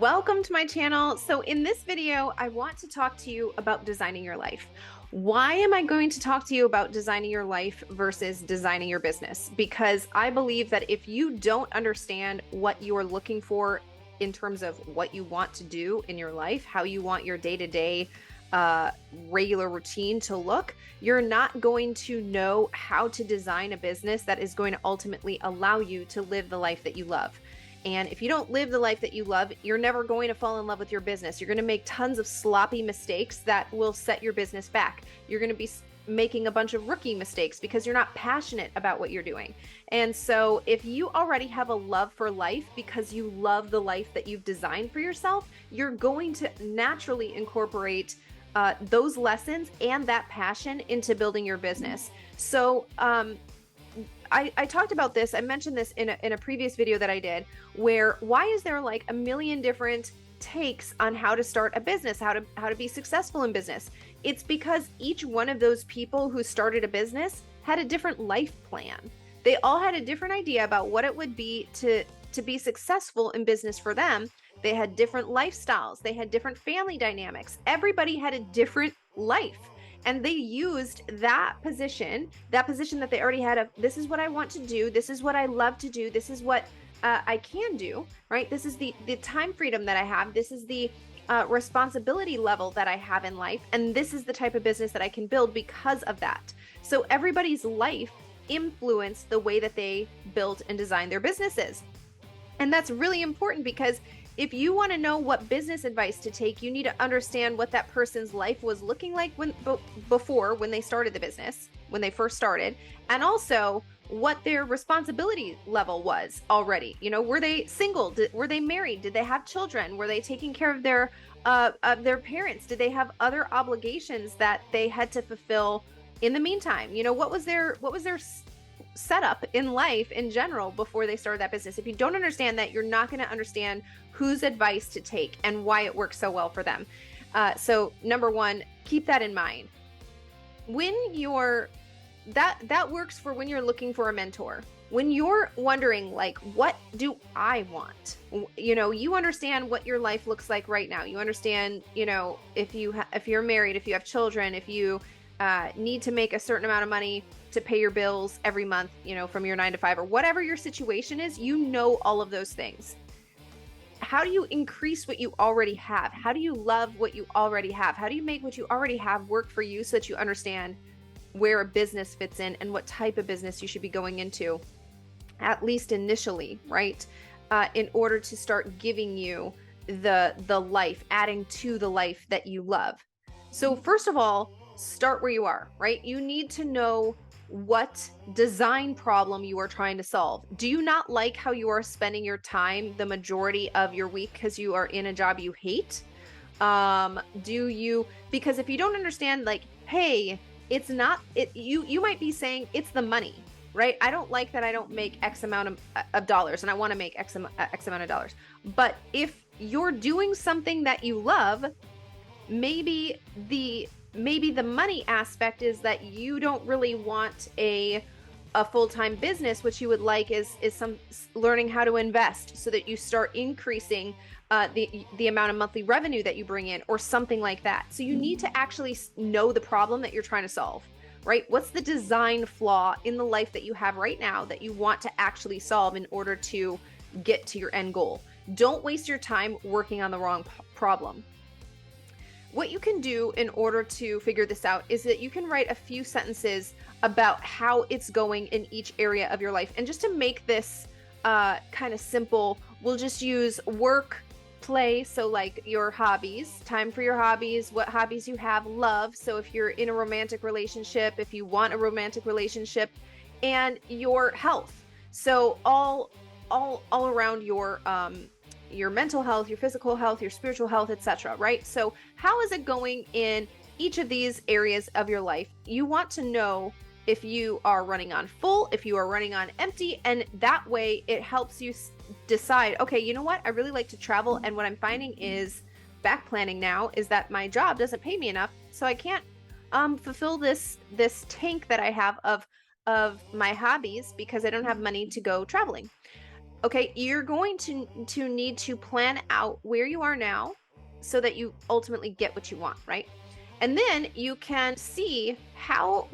Welcome to my channel. So in this video, I want to talk to you about designing your life. Why am I going to talk to you about designing your life versus designing your business? Because I believe that if you don't understand what you're looking for in terms of what you want to do in your life, how you want your day-to-day regular routine to look, you're not going to know how to design a business that is going to ultimately allow you to live the life that you love. And if you don't live the life that you love, you're never going to fall in love with your business. You're going to make tons of sloppy mistakes that will set your business back. You're going to be making a bunch of rookie mistakes because you're not passionate about what you're doing. And so if you already have a love for life because you love the life that you've designed for yourself, you're going to naturally incorporate those lessons and that passion into building your business. So, I talked about this. I mentioned this in a previous video that I did, where why is there like a million different takes on how to start a business, how to be successful in business? It's because each one of those people who started a business had a different life plan. They all had a different idea about what it would be to be successful in business for them. They had different lifestyles. They had different family dynamics. Everybody had a different life. And they used that position that they already had of, this is what I want to do, this is what I love to do, this is what I can do, right? This is the time freedom that I have, this is the responsibility level that I have in life, and this is the type of business that I can build because of that. So everybody's life influenced the way that they built and designed their businesses. And that's really important because if you want to know what business advice to take, you need to understand what that person's life was looking like before when they started the business, when they first started, and also what their responsibility level was already. You know, were they single? Were they married? Did they have children? Were they taking care of their parents? Did they have other obligations that they had to fulfill in the meantime? You know, what was their setup in life in general before they started that business? If you don't understand that, you're not going to understand whose advice to take and why it works so well for them. So number one, keep that in mind. When you're that works for when you're looking for a mentor. When you're wondering, like, what do I want? You know, you understand what your life looks like right now. You understand, you know, if you're married, if you have children, if you need to make a certain amount of money to pay your bills every month, you know, from your 9 to 5 or whatever your situation is, you know all of those things. How do you increase what you already have? How do you love what you already have? How do you make what you already have work for you so that you understand where a business fits in and what type of business you should be going into, at least initially, right? In order to start giving you the life, adding to the life that you love. So first of all, start where you are, right? You need to know what design problem you are trying to solve. Do you not like how you are spending your time the majority of your week because you are in a job you hate? Because if you don't understand, like, hey, it's not it, you might be saying it's the money, right? I don't like that I don't make X amount of dollars and I want to make X amount of dollars. But if you're doing something that you love, maybe the money aspect is that you don't really want a full-time business. What you would like is some learning how to invest so that you start increasing the amount of monthly revenue that you bring in or something like that. So you need to actually know the problem that you're trying to solve, right? What's the design flaw in the life that you have right now that you want to actually solve in order to get to your end goal? Don't waste your time working on the wrong problem. What you can do in order to figure this out is that you can write a few sentences about how it's going in each area of your life. And just to make this kind of simple, we'll just use work, play, so like your hobbies, time for your hobbies, what hobbies you have, love, so if you're in a romantic relationship, if you want a romantic relationship, and your health. So all around your mental health, your physical health, your spiritual health, etc., right? So how is it going in each of these areas of your life? You want to know if you are running on full, if you are running on empty, and that way it helps you decide, okay, you know what? I really like to travel, and what I'm finding is back planning now is that my job doesn't pay me enough, so I can't fulfill this tank that I have of my hobbies because I don't have money to go traveling. Okay, you're going to need to plan out where you are now so that you ultimately get what you want, right? And then you can see how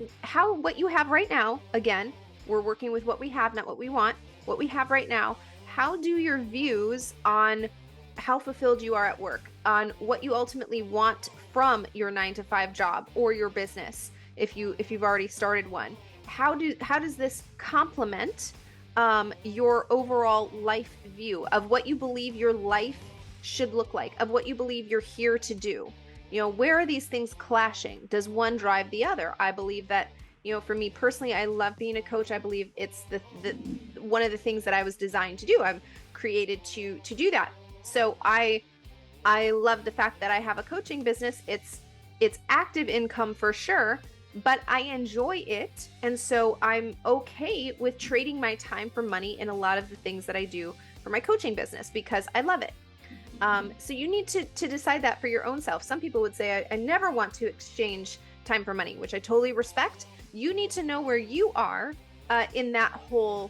what you have right now, again, we're working with what we have, not what we want, what we have right now. How do your views on how fulfilled you are at work, on what you ultimately want from your 9 to 5 job or your business, if you've already started one, how does this complement your overall life view of what you believe your life should look like, of what you believe you're here to do? Where are these things clashing? Does one drive the other? I believe that, for me personally, I love being a coach. I believe it's the one of the things that I was designed to do. I'm created to do that. So I love the fact that I have a coaching business. It's active income for sure, but I enjoy it. And so I'm okay with trading my time for money in a lot of the things that I do for my coaching business because I love it. So you need to decide that for your own self. Some people would say, I never want to exchange time for money, which I totally respect. You need to know where you are in that whole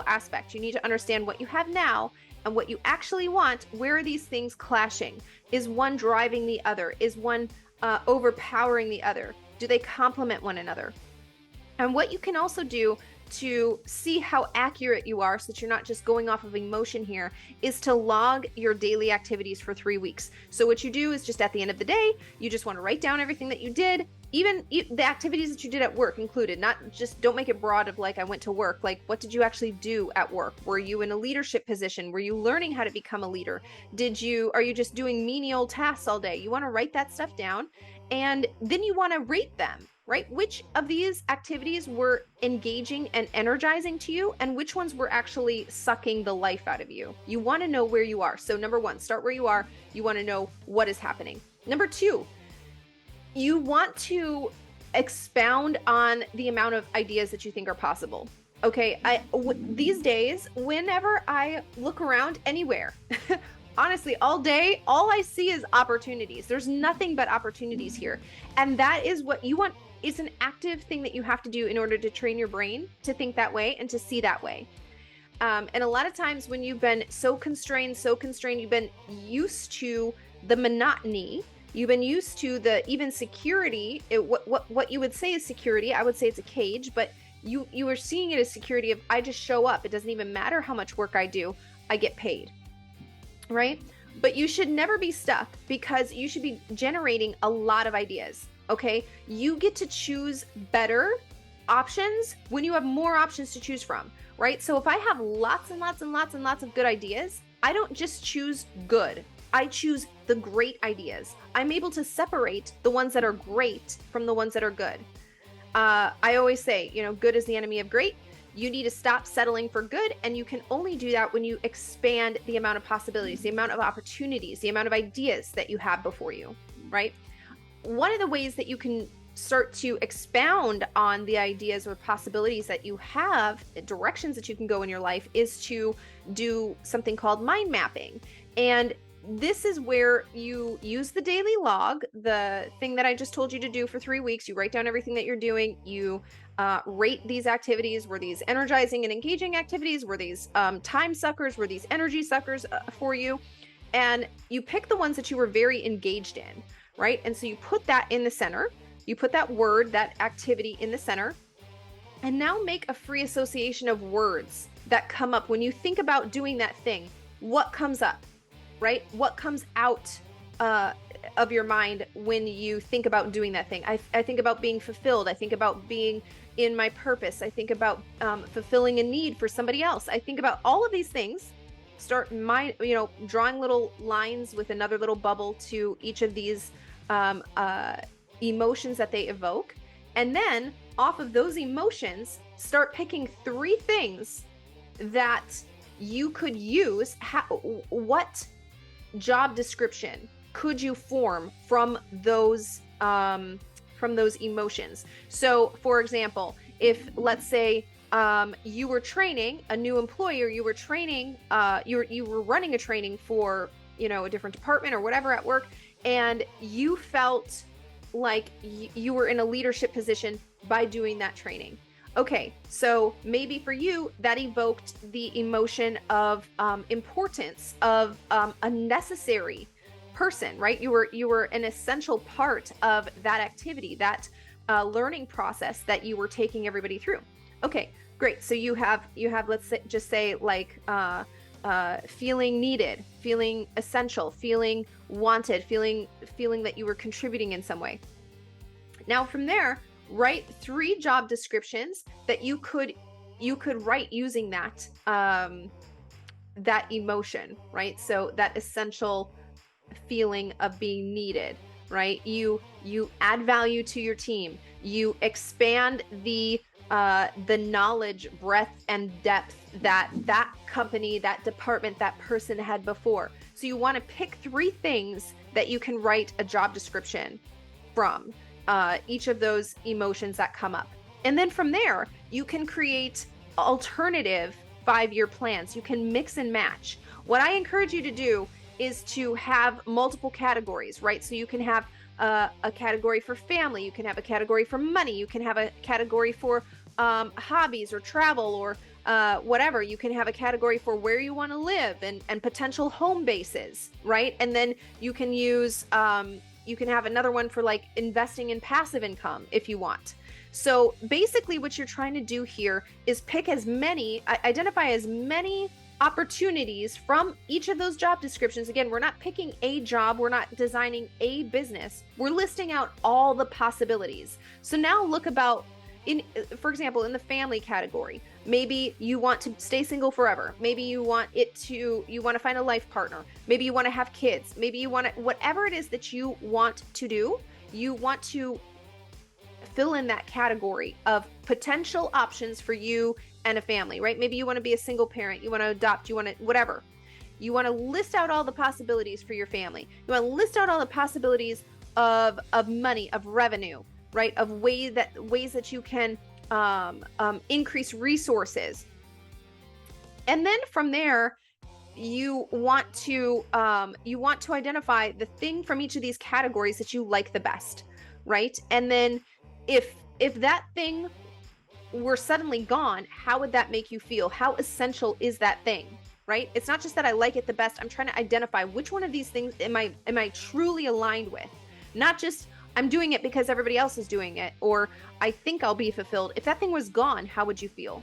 aspect. You need to understand what you have now and what you actually want. Where are these things clashing? Is one driving the other? Is one overpowering the other? Do they complement one another? And what you can also do to see how accurate you are so that you're not just going off of emotion here is to log your daily activities for 3 weeks. So what you do is just at the end of the day, you just want to write down everything that you did, even the activities that you did at work included. Not just, don't make it broad of like, I went to work. Like, what did you actually do at work? Were you in a leadership position? Were you learning how to become a leader? Are you just doing menial tasks all day? You want to write that stuff down, and then you want to rate them. Right? Which of these activities were engaging and energizing to you, and which ones were actually sucking the life out of you? You want to know where you are. So number one, start where you are. You want to know what is happening. Number two, you want to expound on the amount of ideas that you think are possible. Okay, these days, whenever I look around anywhere, honestly, all day, all I see is opportunities. There's nothing but opportunities here. And that is what you want. It's an active thing that you have to do in order to train your brain to think that way and to see that way. And a lot of times when you've been so constrained, you've been used to the monotony, you've been used to the even security, what you would say is security. I would say it's a cage, but you are seeing it as security of, I just show up. It doesn't even matter how much work I do. I get paid, right? But you should never be stuck, because you should be generating a lot of ideas. Okay, you get to choose better options when you have more options to choose from, right? So if I have lots and lots and lots and lots of good ideas, I don't just choose good. I choose the great ideas. I'm able to separate the ones that are great from the ones that are good. I always say, good is the enemy of great. You need to stop settling for good, and you can only do that when you expand the amount of possibilities, the amount of opportunities, the amount of ideas that you have before you, right? One of the ways that you can start to expound on the ideas or possibilities that you have, directions that you can go in your life, is to do something called mind mapping. And this is where you use the daily log, the thing that I just told you to do for 3 weeks. You write down everything that you're doing. You rate these activities. Were these energizing and engaging activities? Were these time suckers? Were these energy suckers for you? And you pick the ones that you were very engaged in. Right? And so you put that in the center, you put that word, that activity in the center, and now make a free association of words that come up when you think about doing that thing. What comes up, right? What comes out of your mind when you think about doing that thing? I think about being fulfilled. I think about being in my purpose. I think about fulfilling a need for somebody else. I think about all of these things. Start drawing little lines with another little bubble to each of these emotions that they evoke. And then off of those emotions, start picking 3 things that you could use. What job description could you form from those emotions? So for example, if let's say you were training a new employer, you were training, you were running a training for, a different department or whatever at work, and you felt like you were in a leadership position by doing that training. Okay, so maybe for you that evoked the emotion of importance, of a necessary person, right? You were an essential part of that activity, that learning process that you were taking everybody through. Okay, great. So you have let's say, just say like feeling needed, feeling essential, feeling wanted, feeling that you were contributing in some way. Now from there, write 3 job descriptions that you could write using that emotion, right? So that essential feeling of being needed, right? You add value to your team. You expand the knowledge, breadth, and depth that that company, that department, that person had before. So you want to pick 3 things that you can write a job description from each of those emotions that come up. And then from there, you can create alternative 5-year plans. You can mix and match. What I encourage you to do is to have multiple categories, right? So you can have a category for family, you can have a category for money, you can have a category for hobbies or travel or whatever. You can have a category for where you want to live and potential home bases, right? And then you can use you can have another one for like investing in passive income if you want. So basically what you're trying to do here is pick as many, identify as many opportunities from each of those job descriptions. Again, we're not picking a job, we're not designing a business, we're listing out all the possibilities. So now look about, for example, in the family category, maybe you want to stay single forever. Maybe you want to find a life partner. Maybe you want to have kids. Maybe you want to, whatever it is that you want to do, you want to fill in that category of potential options for you and a family, right? Maybe you want to be a single parent, you want to adopt, you want to, whatever. You want to list out all the possibilities for your family. You want to list out all the possibilities of money, of revenue, right? Of ways that you can increase resources. And then from there, you want to identify the thing from each of these categories that you like the best, right? And then if that thing were suddenly gone, how would that make you feel? How essential is that thing, right? It's not just that I like it the best. I'm trying to identify which one of these things am I truly aligned with, not just I'm doing it because everybody else is doing it, or I think I'll be fulfilled. If that thing was gone, how would you feel,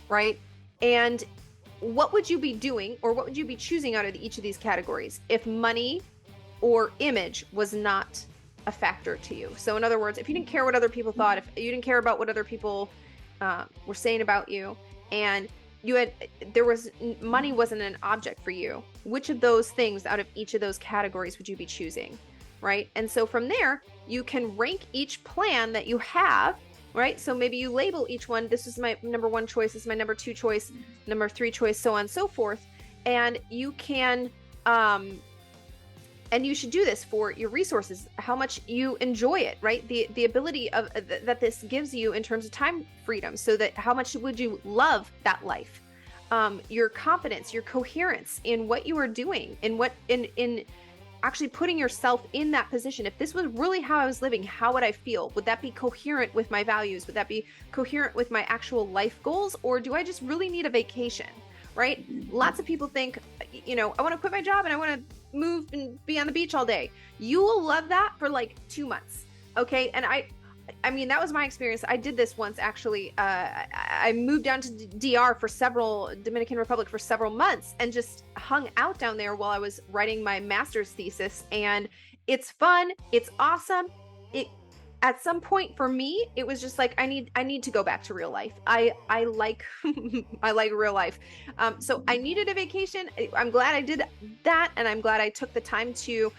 right? And what would you be doing, or what would you be choosing out of each of these categories if money or image was not a factor to you? So in other words, if you didn't care what other people thought, if you didn't care about what other people were saying about you, and money wasn't an object for you, which of those things out of each of those categories would you be choosing, right? And so from there, you can rank each plan that you have, right? So maybe you label each one. This is my number 1 choice. This is my number 2 choice, number 3 choice, so on and so forth. And you can, and you should do this for your resources, how much you enjoy it, right? The ability of that this gives you in terms of time freedom, so that how much would you love that life? Your confidence, your coherence in what you are doing, in actually putting yourself in that position. If this was really how I was living, how would I feel? Would that be coherent with my values? Would that be coherent with my actual life goals? Or do I just really need a vacation, right? Lots of people think, I want to quit my job and I want to move and be on the beach all day. You will love that for like 2 months. Okay. And I mean, that was my experience. I did this once, actually. I moved down to Dominican Republic for several months and just hung out down there while I was writing my master's thesis. And it's fun. It's awesome. At some point for me, it was just like, I need to go back to real life. I like, I like real life. So I needed a vacation. I'm glad I did that. And I'm glad I took the time to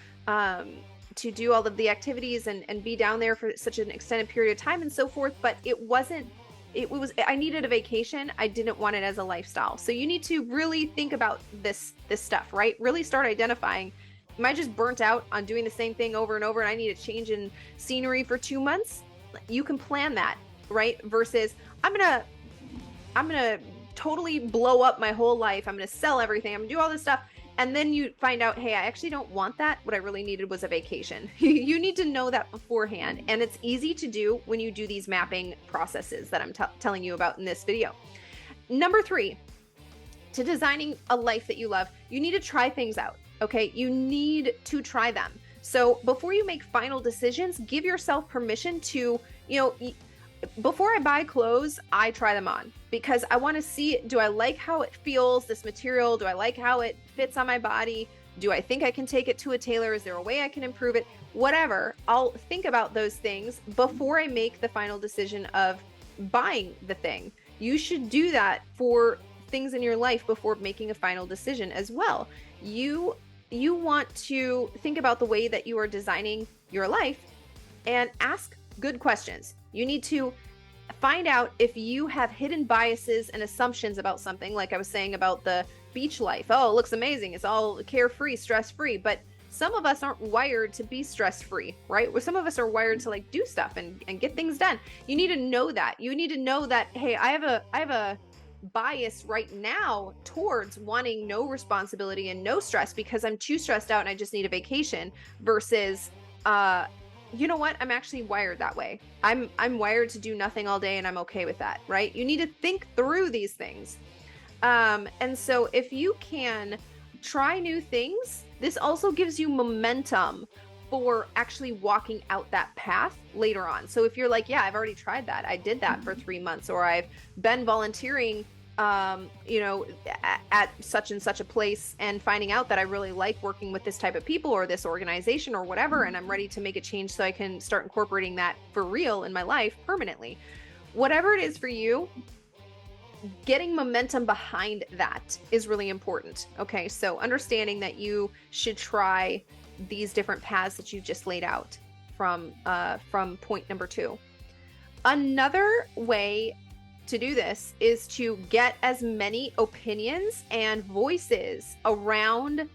do all of the activities and be down there for such an extended period of time and so forth. But I needed a vacation. I didn't want it as a lifestyle. So you need to really think about this stuff, right? Really start identifying, am I just burnt out on doing the same thing over and over and I need a change in scenery for 2 months? You can plan that, right? Versus I'm gonna totally blow up my whole life. I'm gonna sell everything. I'm gonna do all this stuff. And then you find out, hey, I actually don't want that. What I really needed was a vacation. You need to know that beforehand. And it's easy to do when you do these mapping processes that I'm telling you about in this video. Number 3, to designing a life that you love, you need to try things out. Okay. You need to try them. So before you make final decisions, give yourself permission to, before I buy clothes, I try them on because I want to see, do I like how it feels, this material? Do I like how it fits on my body? Do I think I can take it to a tailor? Is there a way I can improve it? Whatever. I'll think about those things before I make the final decision of buying the thing. You should do that for things in your life before making a final decision as well. You want to think about the way that you are designing your life and ask good questions. You need to find out if you have hidden biases and assumptions about something, like I was saying about the beach life. Oh, it looks amazing. It's all carefree, stress-free. But some of us aren't wired to be stress-free, right? Well, some of us are wired to like do stuff and get things done. You need to know that. You need to know that, hey, I have a bias right now towards wanting no responsibility and no stress because I'm too stressed out and I just need a vacation versus you know what? I'm actually wired that way. I'm wired to do nothing all day and I'm okay with that, right? You need to think through these things. And so if you can try new things, this also gives you momentum for actually walking out that path later on. So if you're like, yeah, I've already tried that. I did that for 3 months, or I've been volunteering at such and such a place and finding out that I really like working with this type of people or this organization or whatever, and I'm ready to make a change so I can start incorporating that for real in my life permanently. Whatever it is for you, getting momentum behind that is really important. Okay, so understanding that you should try these different paths that you've just laid out from point number 2. Another way to do this is to get as many opinions and voices around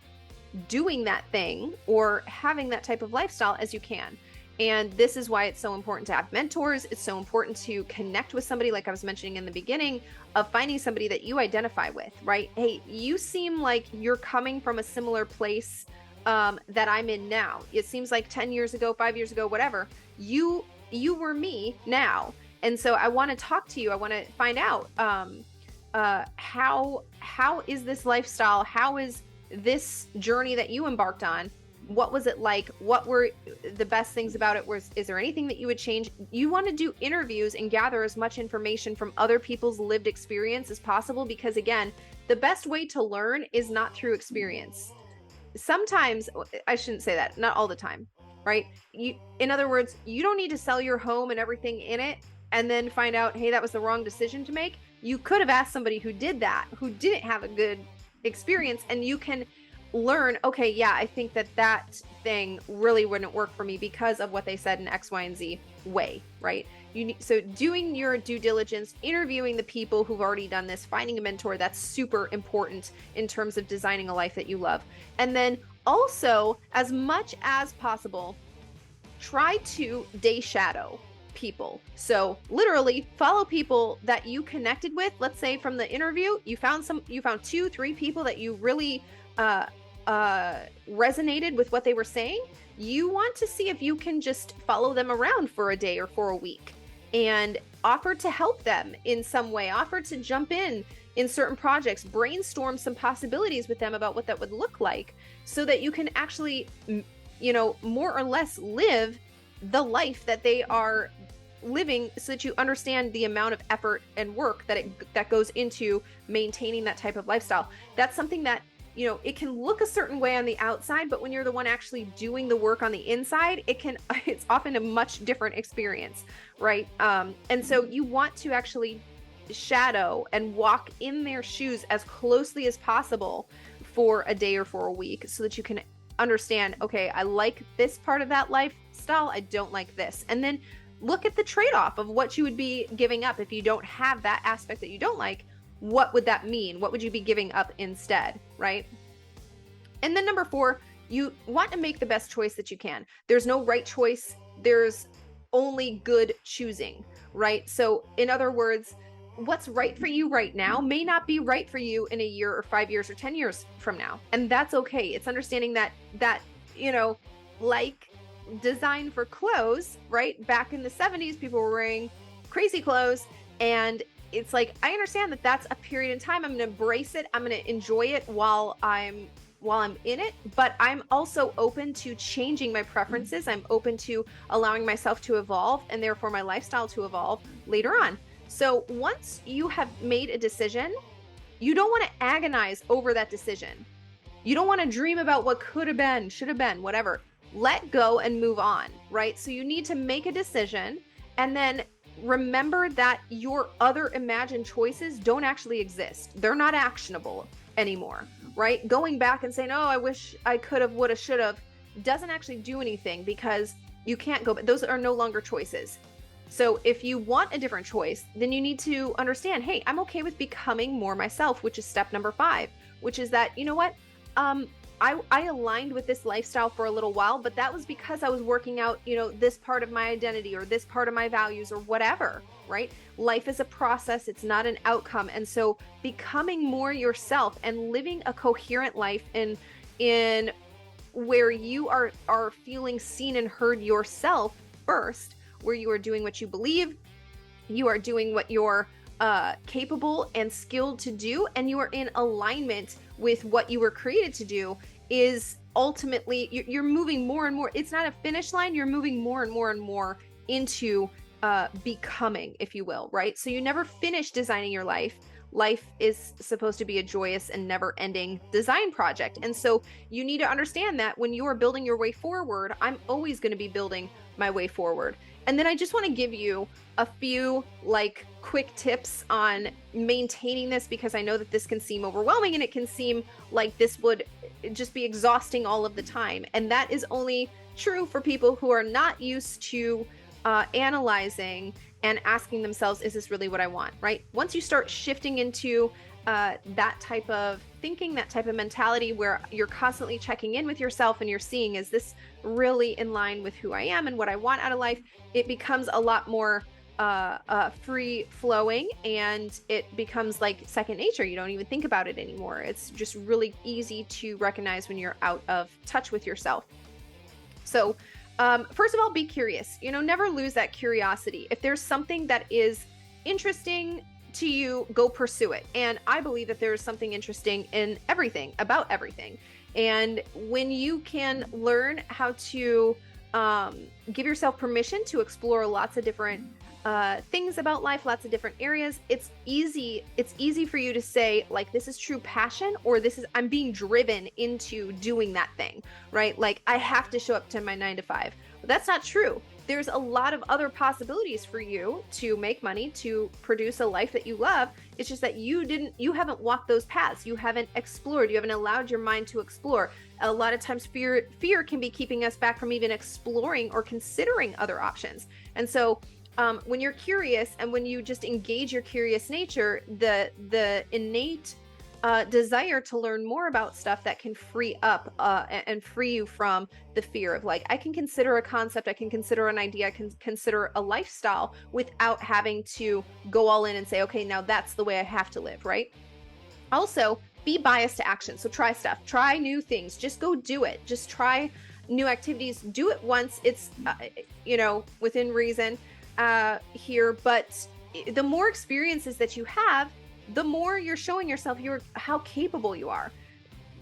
doing that thing or having that type of lifestyle as you can. And this is why it's so important to have mentors. It's so important to connect with somebody, like I was mentioning in the beginning, of finding somebody that you identify with, right? Hey, you seem like you're coming from a similar place that I'm in now. It seems like 10 years ago, 5 years ago, whatever, you were me now. And so I want to talk to you. I want to find out how is this lifestyle? How is this journey that you embarked on? What was it like? What were the best things about it? Is there anything that you would change? You want to do interviews and gather as much information from other people's lived experience as possible, because again, the best way to learn is not through experience. Sometimes, I shouldn't say that, not all the time, right? In other words, you don't need to sell your home and everything in it and then find out, hey, that was the wrong decision to make. You could have asked somebody who did that, who didn't have a good experience, and you can learn, okay, yeah, I think that thing really wouldn't work for me because of what they said in X, Y, and Z way, right? So doing your due diligence, interviewing the people who've already done this, finding a mentor, that's super important in terms of designing a life that you love. And then also, as much as possible, try to day shadow people. So literally follow people that you connected with. Let's say from the interview, you found 2-3 people that you really resonated with what they were saying. You want to see if you can just follow them around for a day or for a week and offer to help them in some way, offer to jump in certain projects, brainstorm some possibilities with them about what that would look like, so that you can actually, more or less live the life that they are living, so that you understand the amount of effort and work that goes into maintaining that type of lifestyle. That's something that, it can look a certain way on the outside, but when you're the one actually doing the work on the inside, it's often a much different experience, right? And so you want to actually shadow and walk in their shoes as closely as possible for a day or for a week, so that you can understand, okay, I like this part of that lifestyle, I don't like this. And then look at the trade-off of what you would be giving up if you don't have that aspect that you don't like. What would that mean? What would you be giving up instead, right? And then number 4, you want to make the best choice that you can. There's no right choice. There's only good choosing, right? So in other words, what's right for you right now may not be right for you in a year or 5 years or 10 years from now. And that's okay. It's understanding that, like design for clothes, right? Back in the 70s, people were wearing crazy clothes. And it's like, I understand that that's a period in time. I'm going to embrace it. I'm going to enjoy it while I'm in it, but I'm also open to changing my preferences. I'm open to allowing myself to evolve and therefore my lifestyle to evolve later on. So once you have made a decision, you don't want to agonize over that decision. You don't want to dream about what could have been, should have been, whatever. Let go and move on, right? So you need to make a decision and then remember that your other imagined choices don't actually exist. They're not actionable anymore, right? Going back and saying, oh, I wish I could have, would have, should have, doesn't actually do anything because you can't go, but those are no longer choices. So if you want a different choice, then you need to understand, hey, I'm okay with becoming more myself, which is step number 5, which is that, you know what? I aligned with this lifestyle for a little while, but that was because I was working out, this part of my identity or this part of my values or whatever, right? Life is a process. It's not an outcome. And so becoming more yourself and living a coherent life in where you are feeling seen and heard yourself first, where you are doing what you believe, you are doing what you're capable and skilled to do, and you are in alignment with what you were created to do, is ultimately you're moving more and more. It's not a finish line. You're moving more and more and more into becoming, if you will, right? So you never finish designing your life. Life is supposed to be a joyous and never-ending design project. And so you need to understand that when you are building your way forward, I'm always going to be building my way forward. And then I just want to give you a few quick tips on maintaining this, because I know that this can seem overwhelming and it can seem like this would just be exhausting all of the time. And that is only true for people who are not used to analyzing and asking themselves, is this really what I want, right? Once you start shifting into that type of thinking, that type of mentality where you're constantly checking in with yourself and you're seeing, is this really in line with who I am and what I want out of life? It becomes a lot more free flowing, and it becomes like second nature. You don't even think about it anymore. It's just really easy to recognize when you're out of touch with yourself. So first of all, be curious. Never lose that curiosity. If there's something that is interesting to you, go pursue it. And I believe that there is something interesting in everything, about everything. And when you can learn how to give yourself permission to explore lots of different things about life, lots of different areas, it's easy for you to say, like, this is true passion, or I'm being driven into doing that thing, right? Like, I have to show up to my 9 to 5. But that's not true. There's a lot of other possibilities for you to make money, to produce a life that you love. It's just that you haven't walked those paths. You haven't explored. You haven't allowed your mind to explore. A lot of times fear can be keeping us back from even exploring or considering other options. And so when you're curious and when you just engage your curious nature, the innate desire to learn more about stuff that can free up and free you from the fear of, like, I can consider a concept, I can consider an idea, I can consider a lifestyle without having to go all in and say, okay, now that's the way I have to live, right? Also, be biased to action. So try stuff, try new things, just go do it. Just try new activities, do it once. It's, within reason here, but the more experiences that you have, the more you're showing yourself how capable you are.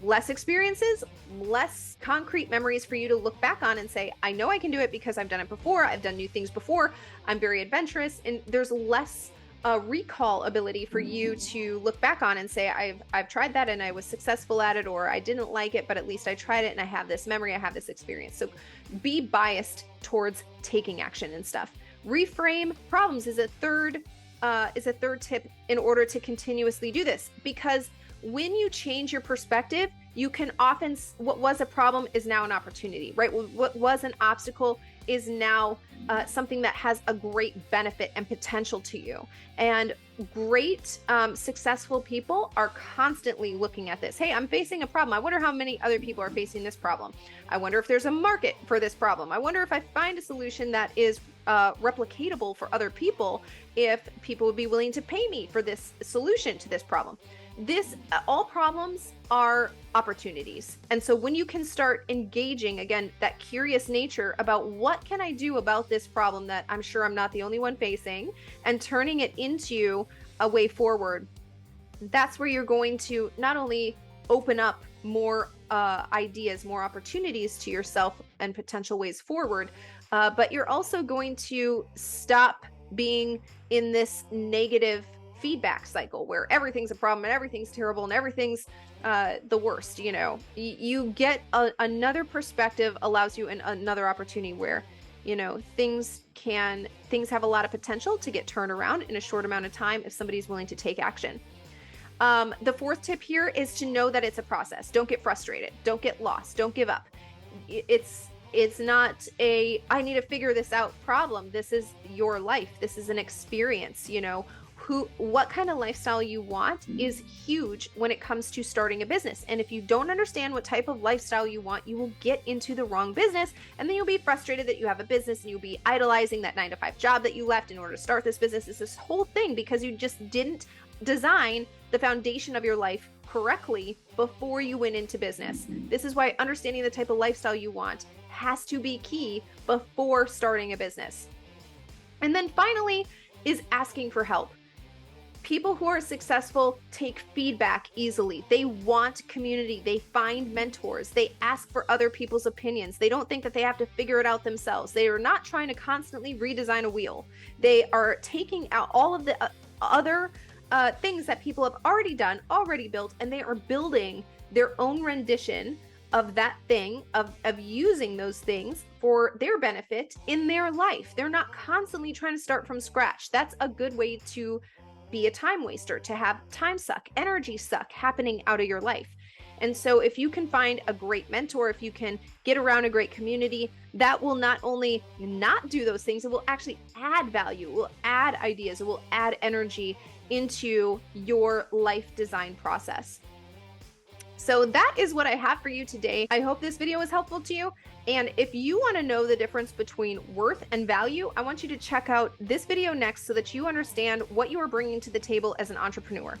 Less experiences, less concrete memories for you to look back on and say, I know I can do it because I've done it before. I've done new things before. I'm very adventurous. And there's less recall ability for you to look back on and say, I've tried that and I was successful at it, or I didn't like it, but at least I tried it and I have this memory, I have this experience. So be biased towards taking action and stuff. Reframe problems is a third tip in order to continuously do this, because when you change your perspective, you can often, what was a problem is now an opportunity, right? What was an obstacle is now something that has a great benefit and potential to you. And great, successful people are constantly looking at this. Hey, I'm facing a problem. I wonder how many other people are facing this problem. I wonder if there's a market for this problem. I wonder if I find a solution that is replicatable for other people, if people would be willing to pay me for this solution to this problem. All problems are opportunities. And so when you can start engaging, again, that curious nature about what can I do about this problem that I'm sure I'm not the only one facing, and turning it into a way forward, that's where you're going to not only open up more ideas, more opportunities to yourself and potential ways forward, but you're also going to stop being in this negative feedback cycle where everything's a problem and everything's terrible and everything's the worst. You get another perspective, allows you another opportunity where things have a lot of potential to get turned around in a short amount of time if somebody's willing to take action. The fourth tip here is to know that it's a process. Don't get frustrated, don't get lost, don't give up. It's not I need to figure this out problem. This is your life. This is an experience. What kind of lifestyle you want is huge when it comes to starting a business. And if you don't understand what type of lifestyle you want, you will get into the wrong business, and then you'll be frustrated that you have a business and you'll be idolizing that 9-to-5 job that you left in order to start this business. It's this whole thing because you just didn't design the foundation of your life correctly before you went into business. This is why understanding the type of lifestyle you want has to be key before starting a business. And then finally is asking for help. People who are successful take feedback easily. They want community. They find mentors. They ask for other people's opinions. They don't think that they have to figure it out themselves. They are not trying to constantly redesign a wheel. They are taking out all of the other things that people have already done, already built, and they are building their own rendition of that thing, of using those things for their benefit in their life. They're not constantly trying to start from scratch. That's a good way to be a time waster, to have time suck, energy suck happening out of your life. And so if you can find a great mentor, if you can get around a great community, that will not only not do those things, it will actually add value, it will add ideas, it will add energy into your life design process. So that is what I have for you today. I hope this video was helpful to you. And if you want to know the difference between worth and value, I want you to check out this video next so that you understand what you are bringing to the table as an entrepreneur.